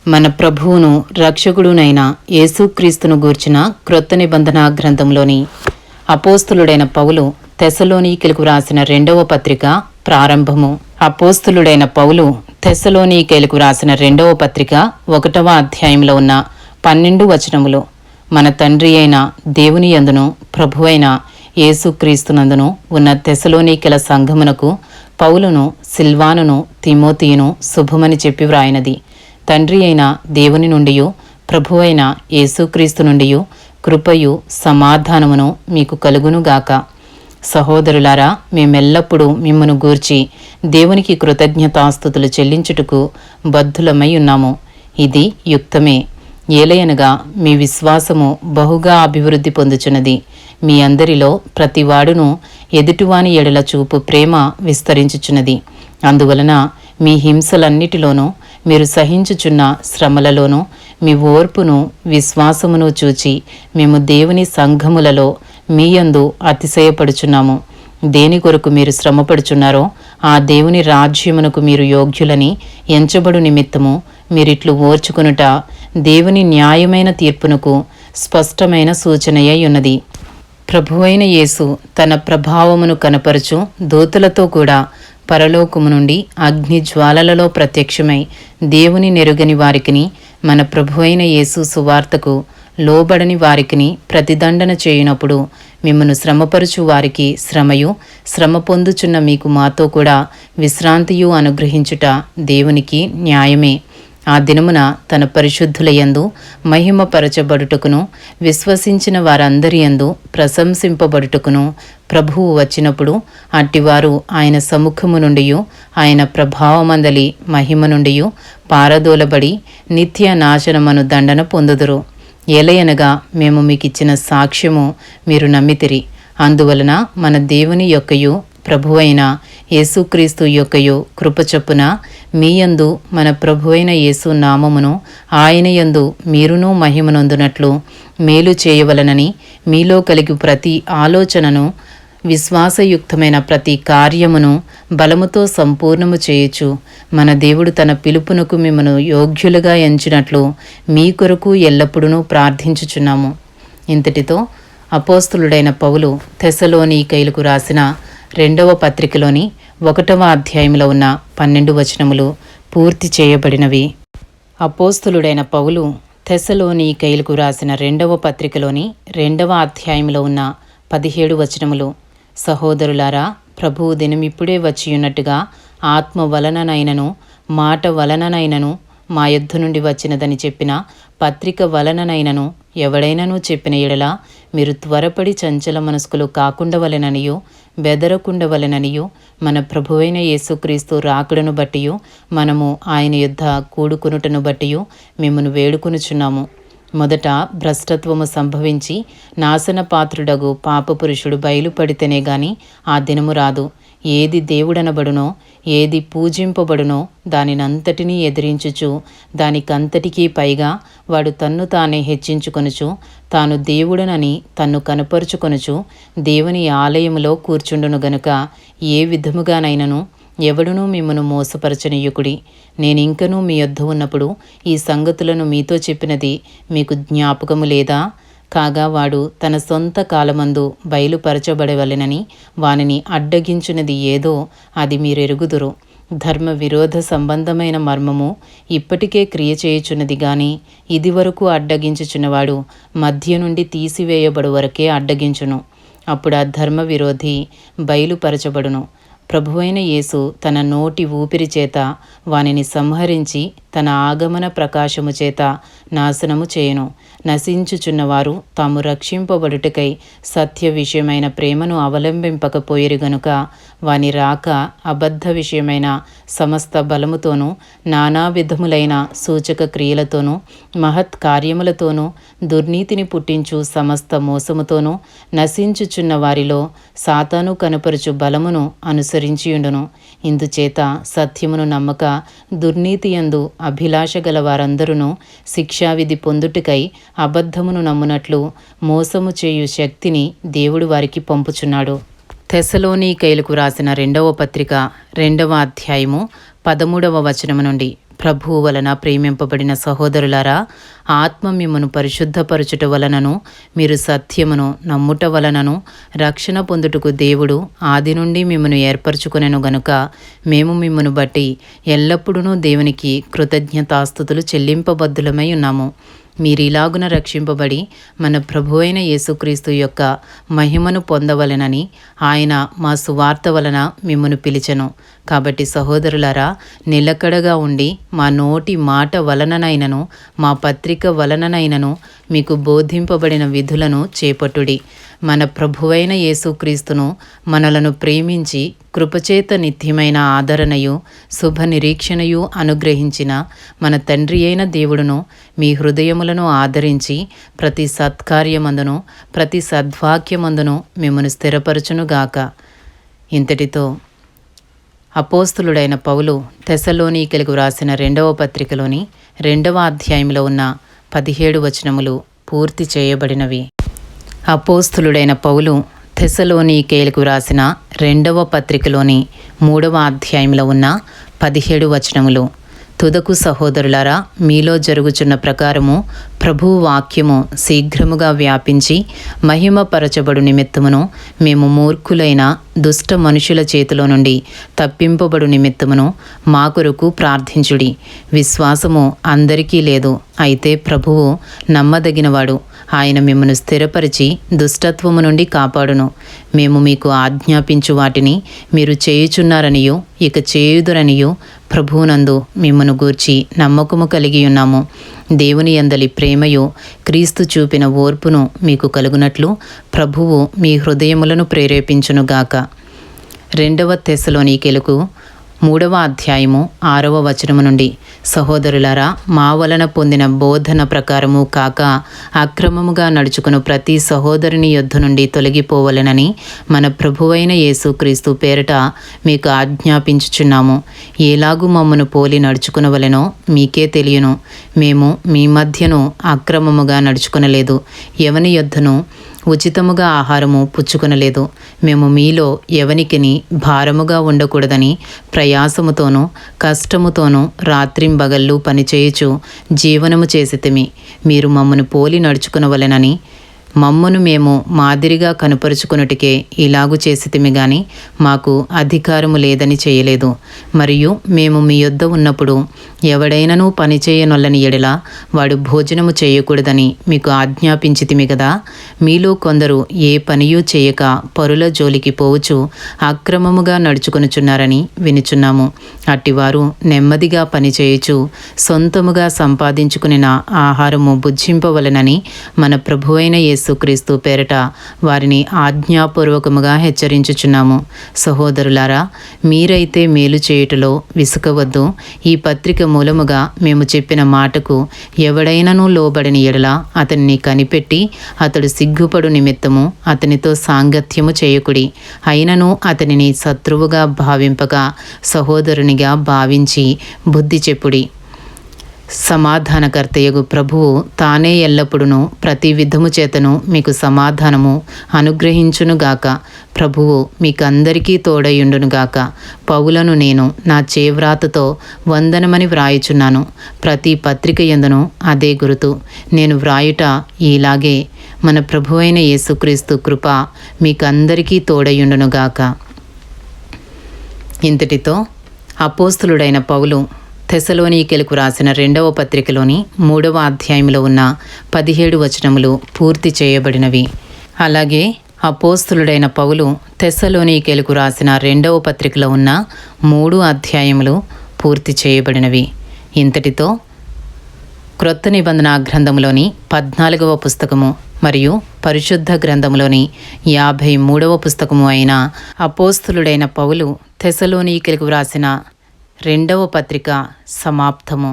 మన ప్రభువును రక్షకుడునైన యేసుక్రీస్తును గూర్చిన క్రొత్త నిబంధన గ్రంథంలోని అపోస్తులుడైన పౌలు తెస్సలోనికీయులకు రాసిన 2వ పత్రిక ప్రారంభము. అపోస్తులుడైన పౌలు తెస్సలోనికీయులకు రాసిన 2వ పత్రిక 1వ అధ్యాయంలో ఉన్న 12 వచనములు. మన తండ్రి అయిన దేవుని యందును ప్రభువైన యేసుక్రీస్తునందును ఉన్న తెస్సలోనికీయుల సంఘమునకు పౌలును, సిల్వానును, తిమోతియును శుభమని చెప్పి వ్రాయినది. తండ్రి అయిన దేవుని నుండియు ప్రభువైన యేసుక్రీస్తు నుండియు కృపయు సమాధానమును మీకు కలుగునుగాక. సహోదరులారా, మేమెల్లప్పుడూ మిమ్మును గూర్చి దేవునికి కృతజ్ఞతాస్తుతులు చెల్లించుటకు బద్ధులమై ఉన్నాము. ఇది యుక్తమే. ఏలయనగా మీ విశ్వాసము బహుగా అభివృద్ధి పొందుచున్నది. మీ అందరిలో ప్రతివాడును ఎదుటివాని ఎడల చూపు ప్రేమ విస్తరించుచున్నది. అందువలన మీ హింసలన్నిటిలోనూ మీరు సహించుచున్న శ్రమలలోనూ మీ ఓర్పును విశ్వాసమును చూచి మేము దేవుని సంఘములలో మీయందు అతిశయపడుచున్నాము. దేని కొరకు మీరు శ్రమపడుచున్నారో ఆ దేవుని రాజ్యమునకు మీరు యోగ్యులని ఎంచబడు నిమిత్తము మీరిట్లు ఓర్చుకొనుట దేవుని న్యాయమైన తీర్పునకు స్పష్టమైన సూచనయై ఉన్నది. ప్రభువైన యేసు తన ప్రభావమును కనపరచు దూతలతో కూడా పరలోకము నుండి అగ్ని జ్వాలలలో ప్రత్యక్షమై దేవుని నెరుగని వారికిని మన ప్రభువైన యేసు సువార్తకు లోబడని వారికిని ప్రతిదండన చేయునప్పుడు మిమ్మను శ్రమపరచు వారికి శ్రమయు, శ్రమ పొందుచున్న మీకు మాతో కూడా విశ్రాంతియు అనుగ్రహించుట దేవునికి న్యాయమే. ఆ దినమున తన పరిశుద్ధులయందు మహిమపరచబడుటకును విశ్వసించిన వారందరి యందు ప్రశంసింపబడుటకును ప్రభువు వచ్చినప్పుడు అట్టివారు ఆయన సముఖము నుండియు ఆయన ప్రభావమందలి మహిమ నుండియు పారదోలబడి నిత్య నాశనమను దండన పొందుదురు. ఏలయనగా మేము మీకిచ్చిన సాక్ష్యము మీరు నమ్మితిరి. అందువలన మన దేవుని యొక్కయు ప్రభువైన యేసుక్రీస్తు యొక్కయు కృపచొప్పున మీయందు మన ప్రభువైన యేసు నామమును ఆయన యందు మీరును మహిమనొందునట్లు మేలు చేయవలనని మీలో కలిగి ప్రతి ఆలోచనను విశ్వాసయుక్తమైన ప్రతి కార్యమును బలముతో సంపూర్ణము చేయొచ్చు. మన దేవుడు తన పిలుపునకు మిమ్మను యోగ్యులుగా ఎంచినట్లు మీ కొరకు ఎల్లప్పుడూ ప్రార్థించుచున్నాము. ఇంతటితో అపోస్తులుడైన పౌలు తెస్సలోనికీయులకు రాసిన 2వ పత్రికలోని 1వ అధ్యాయంలో ఉన్న 12 వచనములు పూర్తి చేయబడినవి. అపోస్తులుడైన పౌలు తెస్సలోనికీయులకు రాసిన 2వ పత్రికలోని 2వ అధ్యాయంలో ఉన్న 17 వచనములు. సహోదరులారా, ప్రభువు దినమిప్పుడే వచ్చియున్నట్టుగా ఆత్మ వలననైనను మాట వలననైనను మా యొద్ద నుండి వచ్చినదని చెప్పిన పత్రిక వలననైనను ఎవడైనను చెప్పిన ఎడల మీరు త్వరపడి చంచల మనస్కులు కాకుండవలెననియు బెదరకుండవలెననియు మన ప్రభువైన యేసుక్రీస్తు రాకడను బట్టియు మనము ఆయన యొద్ద కూడుకునుటను బట్టియు మిమ్మను వేడుకొనుచున్నాము. మొదట భ్రష్టత్వము సంభవించి నాశనపాత్రుడగు పాపపురుషుడు బయలుపడితేనే గాని ఆ దినము రాదు. ఏది దేవుడనబడునో ఏది పూజింపబడునో దానినంతటినీ ఎదిరించుచు దానికంతటికీ పైగా వాడు తన్ను తానే హెచ్చించుకొనుచు తాను దేవుడనని తన్ను కనపరుచుకొనుచు దేవుని ఆలయములో కూర్చుండును గనుక ఏ విధముగానైనను ఎవడునూ మిమ్మను మోసపరచనీయుకుడి. నేనింకనూ మీ యొద్ద ఉన్నప్పుడు ఈ సంగతులను మీతో చెప్పినది మీకు జ్ఞాపకము లేదా? కాగా వాడు తన సొంత కాలమందు బయలుపరచబడవలెనని వానిని అడ్డగించున్నది ఏదో అది మీరెరుగుదురు. ధర్మ విరోధ సంబంధమైన మర్మము ఇప్పటికే క్రియ చేయుచున్నది గాని ఇదివరకు అడ్డగించుచున్నవాడు మధ్య నుండి తీసివేయబడు వరకే అడ్డగించును. అప్పుడు ఆ ధర్మ విరోధి బయలుపరచబడును. ప్రభువైన యేసు తన నోటి ఊపిరి చేత వానిని సంహరించి తన ఆగమన ప్రకాశము చేత నాశనము చేయును. నశించుచున్నవారు తాము రక్షింపబడుటకై సత్య విషయమైన ప్రేమను అవలంబింపకపోయిరు గనుక వాని రాక అబద్ధ విషయమైన సమస్త బలముతోనూ నానా విధములైన సూచక క్రియలతోనూ మహత్ కార్యములతోనూ దుర్నీతిని పుట్టించు సమస్త మోసముతోనూ నశించుచున్న వారిలో సాతాను కనుపరుచు బలమును అనుసరించియుండును. ఇందుచేత సత్యమును నమ్మక దుర్నీతి యందు అభిలాష గల వారందరూ శిక్షావిధి పొందుటకై అబద్ధమును నమ్మునట్లు మోసము చేయు శక్తిని దేవుడు వారికి పంపుచున్నాడు. తెస్సలోనికీయులకు రాసిన 2వ పత్రిక 2వ అధ్యాయము 13వ వచనము నుండి ప్రభువు వలన ప్రేమింపబడిన సహోదరులారా, ఆత్మ మిమ్మను పరిశుద్ధపరచుట వలనను మీరు సత్యమును నమ్ముట వలనను రక్షణ పొందుటకు దేవుడు ఆది నుండి మిమ్మను ఏర్పరచుకొనెను గనుక మేము మిమ్మను బట్టి ఎల్లప్పుడూ దేవునికి కృతజ్ఞతాస్తుతులు చెల్లింపబద్దులమై ఉన్నాము. మీరిలాగున రక్షింపబడి మన ప్రభువైన యేసుక్రీస్తు యొక్క మహిమను పొందవలెనని ఆయన మా సువార్త వలన మిమ్మను పిలిచెను. కాబట్టి సహోదరులారా, నిలకడగా ఉండి మా నోటి మాట వలననైనను మా పత్రిక వలననైనను మీకు బోధింపబడిన విధులను చేపట్టుడి. మన ప్రభువైన యేసుక్రీస్తును మనలను ప్రేమించి కృపచేత నిత్యమైన ఆదరణయు శుభ నిరీక్షణయు అనుగ్రహించిన మన తండ్రి అయిన దేవుడును మీ హృదయములను ఆదరించి ప్రతి సత్కార్యమందును ప్రతి సద్వాక్యమందును మిమ్మను స్థిరపరచునుగాక. ఇంతటితో అపోస్తులుడైన పౌలు తెస్సలోనికీయులకు వ్రాసిన 2వ పత్రికలోని 2వ అధ్యాయంలో ఉన్న 17 వచనములు పూర్తి చేయబడినవి. అపోస్తులుడైన పౌలు తెస్సలోనికీయులకు వ్రాసిన 2వ పత్రికలోని 3వ అధ్యాయంలో ఉన్న 17 వచనములు. తుదకు సహోదరులారా, మీలో జరుగుచున్న ప్రకారము ప్రభువు వాక్యము శీఘ్రముగా వ్యాపించి మహిమపరచబడు నిమిత్తమును మేము మూర్ఖులైన దుష్ట మనుషుల చేతిలో నుండి తప్పింపబడు నిమిత్తమును మా కొరకు ప్రార్థించుడి. విశ్వాసము అందరికీ లేదు, అయితే ప్రభువు నమ్మదగినవాడు. ఆయన మిమ్మను స్థిరపరిచి దుష్టత్వము నుండి కాపాడును. మేము మీకు ఆజ్ఞాపించు వాటిని మీరు చేయుచున్నారనియు ఇక చేయుదురనియు ప్రభువునందు మిమ్మను గూర్చి నమ్మకము కలిగి ఉన్నాము. దేవుని యందలి ప్రేమయు క్రీస్తు చూపిన ఓర్పును మీకు కలుగునట్లు ప్రభువు మీ హృదయములను ప్రేరేపించునుగాక. 2వ తెస్సలోనికీయులకు 3వ అధ్యాయము 6వ వచనము నుండి. సహోదరులారా, మా వలన పొందిన బోధన ప్రకారము కాక అక్రమముగా నడుచుకుని ప్రతి సహోదరుని యొద్ద నుండి తొలగిపోవలెనని మన ప్రభువైన యేసుక్రీస్తు పేరట మీకు ఆజ్ఞాపించుచున్నాము. ఎలాగూ మమ్మను పోలి నడుచుకునవలెనో మీకే తెలియను. మేము మీ మధ్యను అక్రమముగా నడుచుకునలేదు, ఎవని యొద్దను ఉచితముగా ఆహారము పుచ్చుకొనలేదు. మేము మీలో ఎవనికిని భారముగా ఉండకూడదని ప్రయాసముతోనూ కష్టముతోనూ రాత్రింబగళ్ళు పనిచేయుచు జీవనము చేసితిమి. మీరు మమ్మను పోలి నడుచుకునవలెనని మమ్మను మేము మాదిరిగా కనుపరుచుకున్నటికే ఇలాగు చేసితిమి గాని మాకు అధికారము లేదని చేయలేదు. మరియు మేము మీ యొద్ద ఉన్నప్పుడు ఎవడైనను పని చేయనొల్లని ఎడల వాడు భోజనము చేయకూడదని మీకు ఆజ్ఞాపించితిమి కదా. మీలో కొందరు ఏ పనియూ చేయక పరుల జోలికి పోవచ్చు అక్రమముగా నడుచుకొనుచున్నారని వినుచున్నాము. అట్టివారు నెమ్మదిగా పనిచేయుచు సొంతముగా సంపాదించుకునిన ఆహారము భుజింపవలెనని మన ప్రభువైన యేసుక్రీస్తు పేరట వారిని ఆజ్ఞాపూర్వకముగా హెచ్చరించుచున్నాము. సహోదరులారా, మీరైతే మేలు చేయుటలో విసుకవద్దు. ఈ పత్రిక మూలముగా మేము చెప్పిన మాటకు ఎవడైనను లోబడిన ఎడల అతనిని కనిపెట్టి అతడు సిగ్గుపడు నిమిత్తము అతనితో సాంగత్యము చేయకుడి. అయినను అతనిని శత్రువుగా భావింపక సహోదరునిగా భావించి బుద్ధి చెప్పుడి. సమాధానకర్తయగు ప్రభువు తానే ఎల్లప్పుడూ ప్రతి విధము చేతను మీకు సమాధానము అనుగ్రహించునుగాక. ప్రభువు మీకందరికీ తోడయుండునుగాక. పౌలను నేను నా చేవ్రాతతో వందనమని వ్రాయుచున్నాను. ప్రతి పత్రిక యందును అదే గురుతు. నేను వ్రాయుట ఇలాగే. మన ప్రభువైన యేసుక్రీస్తు కృప మీకందరికీ తోడయుండునుగాక. ఇంతటితో అపోస్తులుడైన పౌలు తెస్సలోనికీయులకు రాసిన 2వ పత్రికలోని 3వ అధ్యాయంలో ఉన్న 17 వచనములు పూర్తి చేయబడినవి. అలాగే అపోస్తులుడైన పౌలు తెస్సలోనికీయులకు రాసిన 2వ పత్రికలో ఉన్న 3 అధ్యాయములు పూర్తి చేయబడినవి. ఇంతటితో క్రొత్త నిబంధన గ్రంథములోని 14వ పుస్తకము మరియు పరిశుద్ధ గ్రంథములోని 53వ పుస్తకము అయిన అపోస్తులుడైన పౌలు తెస్సలోనికీయులకు వ్రాసిన 2వ పత్రిక సమాప్తము.